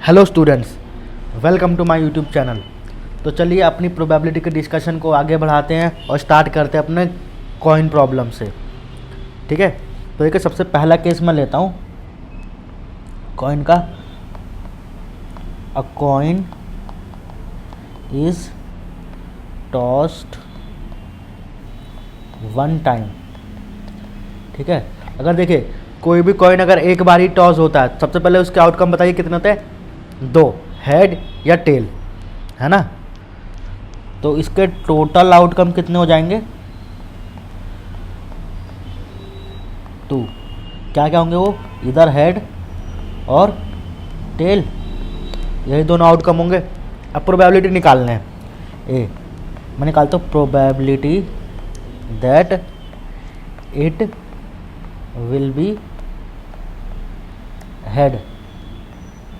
Hello students, welcome to my YouTube channel. तो चलिए अपनी प्रोबेबिलिटी के डिस्कशन को आगे बढ़ाते हैं और स्टार्ट करते हैं अपने कॉइन प्रॉब्लम से। ठीक है, तो देखिए सबसे पहला केस मैं लेता हूँ कॉइन का। अ coin is tossed one time. ठीक है, अगर देखिए कोई भी कॉइन अगर एक बार ही टॉस होता है, सबसे पहले उसके आउटकम बताइए कितने होते हैं? दो, हेड या टेल, है ना। तो इसके टोटल आउटकम कितने हो जाएंगे? टू। क्या क्या होंगे वो? इधर हेड और टेल, यही दोनों आउटकम होंगे। अब प्रोबेबिलिटी निकालना है। ए मैं निकालता हूँ probability that it will be head.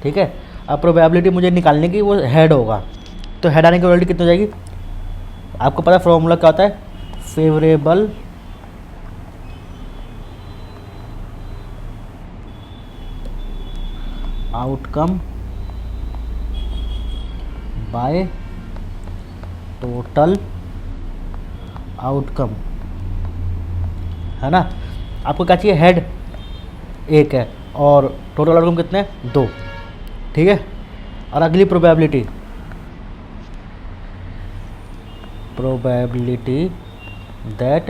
ठीक है, अब प्रोबेबिलिटी मुझे निकालने की वो हेड होगा, तो हेड आने की प्रोबेबिलिटी कितनी हो जाएगी? आपको पता है फॉर्मूला क्या होता है? Favourable outcome by total outcome, है ना। आपको क्या चाहिए? हेड एक है और टोटल आउटकम कितने हैं? दो। ठीक है, और अगली probability that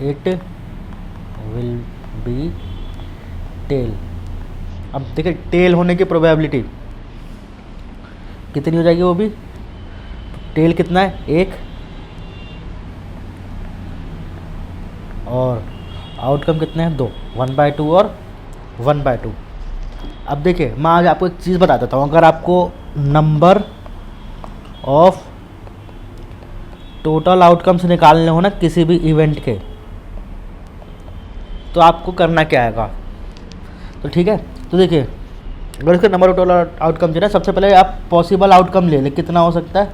it will be tail. अब देखिए टेल होने की प्रोबेबिलिटी कितनी हो जाएगी? वो भी टेल कितना है? एक, और आउटकम कितने हैं? दो, 1/2 और 1/2। अब देखिए मैं आज आपको एक चीज़ बता देता हूँ। अगर आपको नंबर ऑफ टोटल आउटकम्स निकालने हो ना किसी भी इवेंट के, तो आपको करना क्या आएगा? तो ठीक है, तो देखिए अगर इसका नंबर ऑफ टोटल आउटकम चाहिए ना, सबसे पहले आप पॉसिबल आउटकम ले लें, कितना हो सकता है।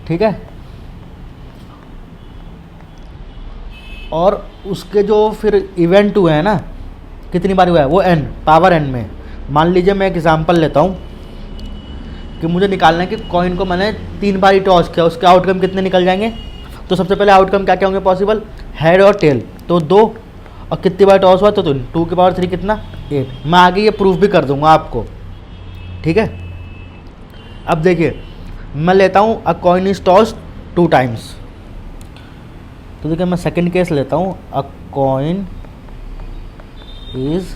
ठीक है, और उसके जो फिर इवेंट हुए हैं ना, कितनी बार हुआ है वो? n पावर n में। मान लीजिए मैं एक एग्जांपल लेता हूँ कि मुझे निकालना है कि कॉइन को मैंने 3 बार ही टॉस किया, उसके आउटकम कितने निकल जाएंगे। तो सबसे पहले आउटकम क्या क्या होंगे पॉसिबल? हेड और टेल, तो 2, और कितनी बार टॉस हुआ? तो 2 की पावर 3 कितना? 8। मैं आगे ये प्रूफ भी कर दूंगा आपको। ठीक है, अब देखिए मैं लेता हूँ अ कॉइन इज टॉस्ड 2 टाइम्स। तो देखिए मैं सेकेंड केस लेता हूँ, अ कॉइन इज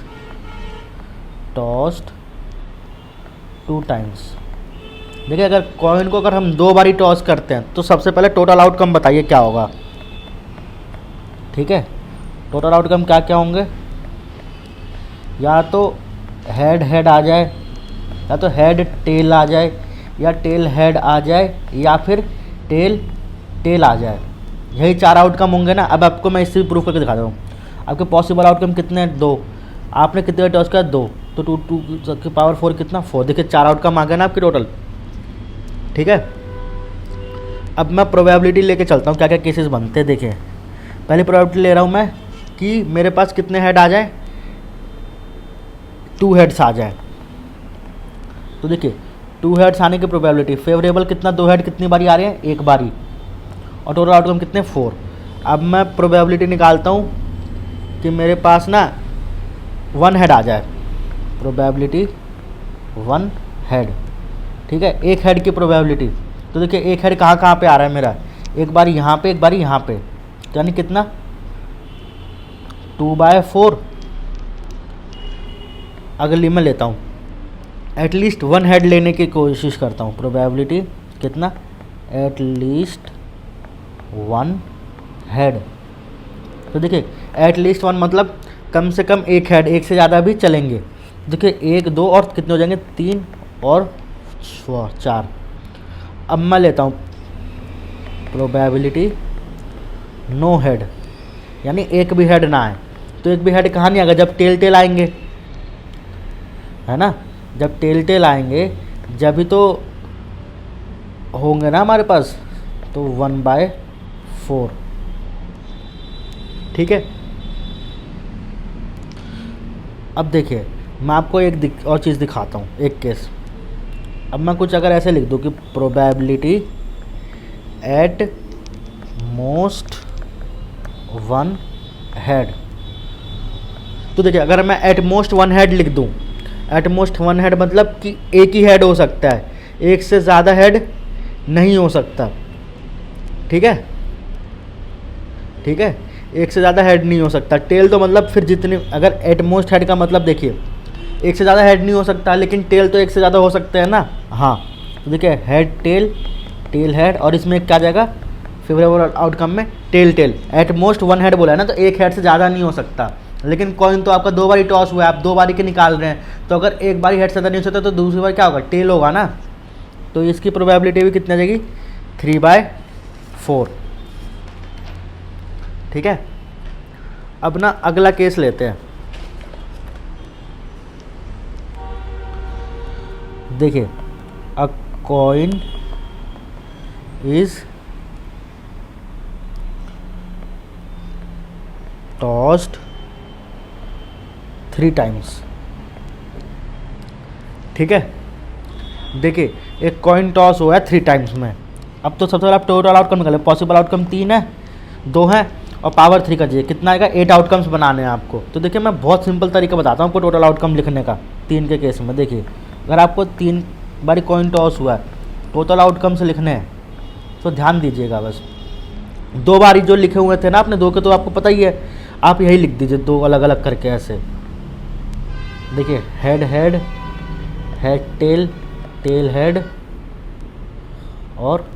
टॉस्ड 2 टाइम्स। देखिए अगर कॉइन को अगर हम 2 बार ही टॉस करते हैं तो सबसे पहले टोटल आउटकम बताइए क्या होगा। ठीक है, टोटल आउटकम क्या क्या होंगे? या तो हेड हेड आ जाए, या तो हेड टेल आ जाए, या टेल हेड आ जाए, या फिर टेल टेल आ जाए। यही 4 आउटकम होंगे ना। अब आपको मैं इससे भी प्रूफ करके दिखा रहा हूँ। आपके पॉसिबल आउटकम कितने हैं? 2। आपने कितने बार टॉस किया? 2, तो 2 की पावर 4 कितना? 4। देखिए 4 आउटकम आ गए ना आपके टोटल। ठीक है, अब मैं प्रोबेबिलिटी लेके चलता हूँ क्या क्या केसेस बनते हैं। देखिए पहली प्रोबेबिलिटी ले रहा हूँ मैं कि मेरे पास कितने हेड आ जाए? 2 हेड्स आ जाए। तो देखिए 2 हेड्स आने की प्रोबेबिलिटी फेवरेबल कितना? 2 हेड कितनी बारी आ रहे हैं? एक बारी, और टोटल आउटकम कितने? 4। अब मैं प्रोबेबिलिटी निकालता हूँ कि मेरे पास ना 1 हेड आ जाए। Probability 1 head. ठीक है, एक हेड की प्रोबेबिलिटी। तो देखिए एक हेड कहाँ कहाँ पे आ रहा है मेरा? एक बारी यहाँ पे, एक बारी यहाँ पे, यानी कितना? 2/4। अगली मैं लेता हूँ, एटलीस्ट 1 हेड लेने की कोशिश करता हूँ। प्रोबेबिलिटी कितना? At least 1 head. तो देखिए एटलीस्ट 1 मतलब कम से कम एक हेड, एक से ज़्यादा भी चलेंगे। देखिए 1, 2 और कितने हो जाएंगे? 3 और 4। अब मैं लेता हूँ प्रोबेबिलिटी नो हेड, यानी एक भी हेड ना आए। तो एक भी हेड कहाँ नहीं आएगा? जब टेल टेल आएंगे, है ना। जब टेल टेल आएंगे जब भी तो होंगे ना हमारे पास। तो 1/4। ठीक है, अब देखिए मैं आपको एक और चीज़ दिखाता हूँ, एक केस। अब मैं कुछ अगर ऐसे लिख दूँ कि probability at most one head, तो देखिए अगर मैं एट मोस्ट वन हेड लिख दूँ, एट मोस्ट वन हेड मतलब कि एक ही हेड हो सकता है, एक से ज़्यादा हेड नहीं हो सकता। ठीक है, ठीक है, एक से ज़्यादा हेड नहीं हो सकता। टेल तो मतलब फिर जितने, अगर एट मोस्ट हेड का मतलब देखिए एक से ज़्यादा हेड नहीं हो सकता, लेकिन टेल तो एक से ज़्यादा हो सकते हैं ना। हाँ, तो देखिए हेड टेल, टेल हेड, और इसमें क्या जाएगा फेवरेबल आउटकम में tail tail. At most one head बोला है ना, तो एक हेड से ज़्यादा नहीं हो सकता। लेकिन कॉइन तो आपका 2 बारी टॉस हुआ है, आप 2 बारी के निकाल रहे हैं, तो अगर एक बारी हेड से ज़्यादा नहीं हो सकता तो दूसरी बार क्या होगा, टेल होगा ना। तो इसकी प्रोबेबिलिटी भी कितनी आ जाएगी, 3/4। ठीक है, अब ना अगला केस लेते हैं। देखिए, अ कॉइन इज टॉस्ड 3 टाइम्स। ठीक है, देखिए एक कॉइन टॉस हुआ है 3 टाइम्स में। अब तो सबसे पहले आप टोटल आउटकम निकालें। पॉसिबल आउटकम 3 है, 2 है, और पावर 3 का चाहिए। कितना आएगा, 8 आउटकम्स बनाने हैं आपको। तो देखिए मैं बहुत सिंपल तरीका बताता हूँ आपको टोटल आउटकम लिखने का 3 के केस में। देखिए अगर आपको 3 बारी कॉइन टॉस हुआ है, टोटल आउटकम्स लिखने हैं, तो ध्यान दीजिएगा बस। 2 बारी जो लिखे हुए थे ना आपने, 2 के तो आपको पता ही है, आप यही लिख दीजिए 2 अलग अलग करके ऐसे। देखिए head head, head tail, tail head, और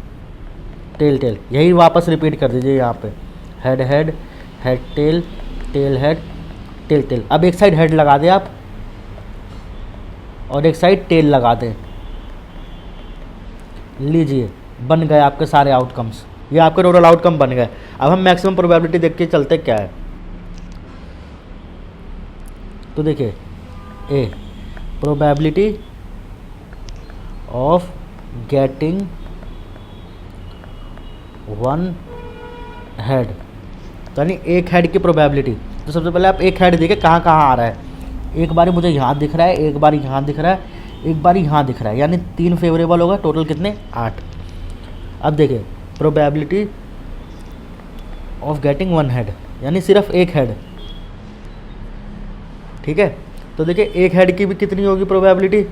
टेल टेल, यही वापस रिपीट कर दीजिए यहाँ पे। Head head, head tail, tail head, tail tail. अब एक साइड हेड लगा दें आप, और एक साइड टेल लगा दें। लीजिए बन गए आपके सारे आउटकम्स, ये आपके टोटल आउटकम बन गए। अब हम मैक्सिमम प्रोबेबिलिटी देख के चलते क्या है। तो देखिए ए, प्रोबेबिलिटी ऑफ गेटिंग 1 हेड, यानी एक हेड की प्रोबेबिलिटी। तो सबसे पहले आप एक हेड देखिए कहाँ कहाँ आ रहा है। एक बारी मुझे यहाँ दिख रहा है, एक बारी यहाँ दिख रहा है, एक बारी यहाँ दिख रहा है, यानी 3 फेवरेबल होगा। टोटल कितने, 8। अब देखिए प्रोबेबिलिटी ऑफ गेटिंग 1 हेड, यानी सिर्फ एक हेड। ठीक है, तो देखिए एक हेड की भी कितनी होगी प्रोबेबिलिटी,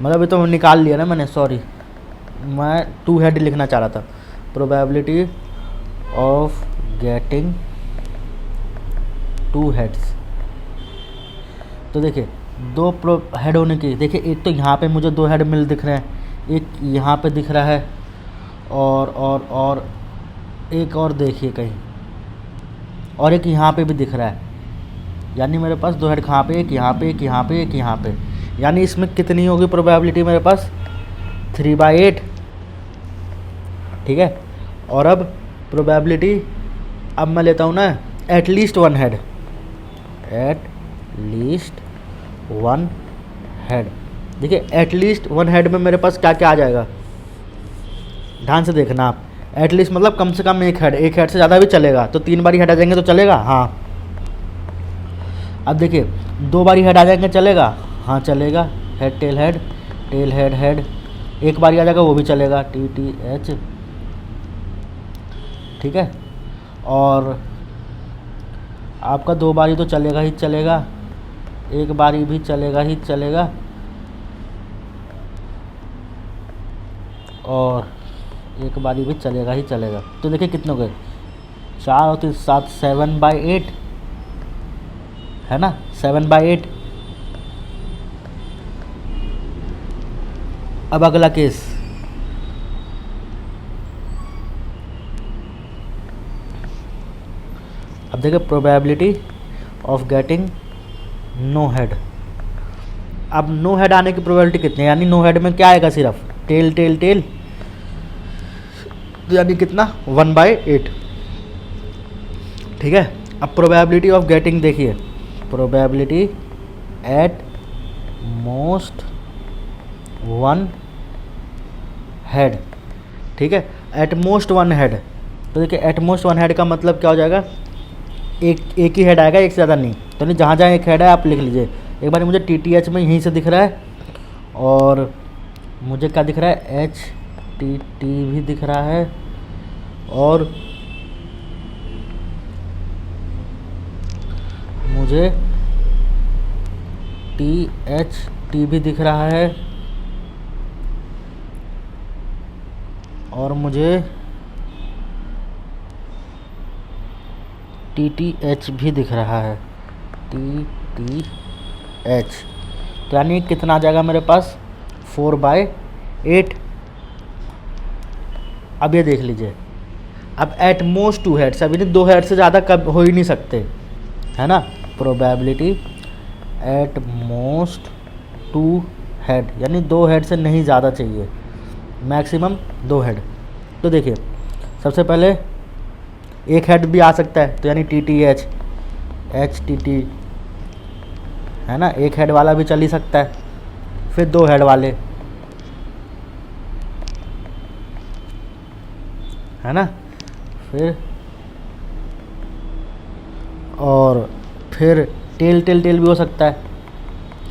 मतलब ये तो निकाल लिया ना मैंने, सॉरी, मैं 2 हेड लिखना चाह रहा था। प्रोबेबिलिटी ऑफ गेटिंग 2 हेड्स, तो देखिए 2 हेड होने की, देखिए एक तो यहाँ पे मुझे 2 हेड मिल दिख रहे हैं, एक यहाँ पे दिख रहा है, और एक और देखिए कहीं, और एक यहाँ पे भी दिख रहा है। यानी मेरे पास 2 हेड कहाँ पे, एक यहाँ पे, एक यहाँ पे, एक यहाँ पे। यानी इसमें कितनी होगी प्रोबेबिलिटी मेरे पास, 3/8। ठीक है, और अब प्रोबेबिलिटी, अब मैं लेता हूँ ना at least 1 head, at least 1 head. देखिए एटलीस्ट 1 हेड में मेरे पास क्या क्या आ जाएगा, ध्यान से देखना आप। एटलीस्ट मतलब कम से कम एक हेड, एक हेड से ज़्यादा भी चलेगा, तो 3 बारी हेड आ जाएंगे तो चलेगा, हाँ। अब देखिए 2 बारी हेड आ जाएंगे चलेगा, हाँ चलेगा। Head tail head, tail head head, एक बारी आ जाएगा वो भी चलेगा, TTH। ठीक है, और आपका 2 बारी तो चलेगा ही चलेगा, एक बारी भी चलेगा ही चलेगा, और एक बारी भी चलेगा ही चलेगा। तो देखिए कितने हो गए, 4 और 3 7, 7/8 है ना, 7/8। अब अगला केस, अब देखिए probability of getting no head. अब नो हेड आने की प्रोबेबिलिटी कितनी है, यानी नो हेड में क्या आएगा, सिर्फ टेल टेल टेल, तो यानी कितना, 1/8। ठीक है, अब प्रोबेबिलिटी ऑफ गेटिंग देखिए, प्रोबेबिलिटी एट मोस्ट 1 हेड। ठीक है, एट मोस्ट 1 हेड, तो देखिए एट मोस्ट 1 हेड का मतलब क्या हो जाएगा, एक ही हेड आएगा, एक से ज़्यादा नहीं। तो नहीं, जहाँ जहाँ एक हेड है आप लिख लीजिए। एक बार मुझे TTH में यहीं से दिख रहा है, और मुझे क्या दिख रहा है, HTT भी दिख रहा है, और मुझे THT भी दिख रहा है, और मुझे TTH भी दिख रहा है, TTH। तो यानी कितना आ जाएगा मेरे पास, 4/8। अब ये देख लीजिए, अब एट मोस्ट 2 हेड्स, अभी नहीं 2 हेड से ज़्यादा कब हो ही नहीं सकते, है ना। प्रोबेबिलिटी एट मोस्ट 2 हेड, यानी 2 हेड से नहीं ज़्यादा चाहिए, मैक्सिमम 2 हेड। तो देखिए सबसे पहले एक हेड भी आ सकता है, तो यानी TTH, HTT, है ना, एक हेड वाला भी चल ही सकता है। फिर 2 हेड वाले, है ना, फिर और फिर टेल भी हो सकता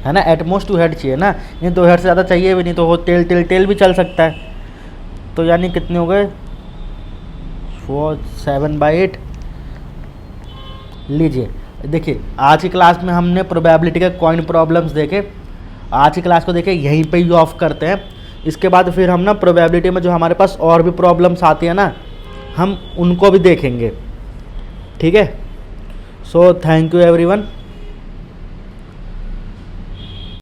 है ना। एटमोस्ट 2 हेड चाहिए ना, ये 2 हेड से ज़्यादा चाहिए भी नहीं, तो वो टेल भी चल सकता है। तो यानी कितने हो गए, 7/8। लीजिए देखिए, आज की क्लास में हमने प्रोबेबिलिटी के कॉइन प्रॉब्लम्स देखे। आज की क्लास को देखे यहीं पे ही ऑफ करते हैं। इसके बाद फिर हम ना प्रोबेबिलिटी में जो हमारे पास और भी प्रॉब्लम्स आती है ना, हम उनको भी देखेंगे, ठीक है। So thank you everyone.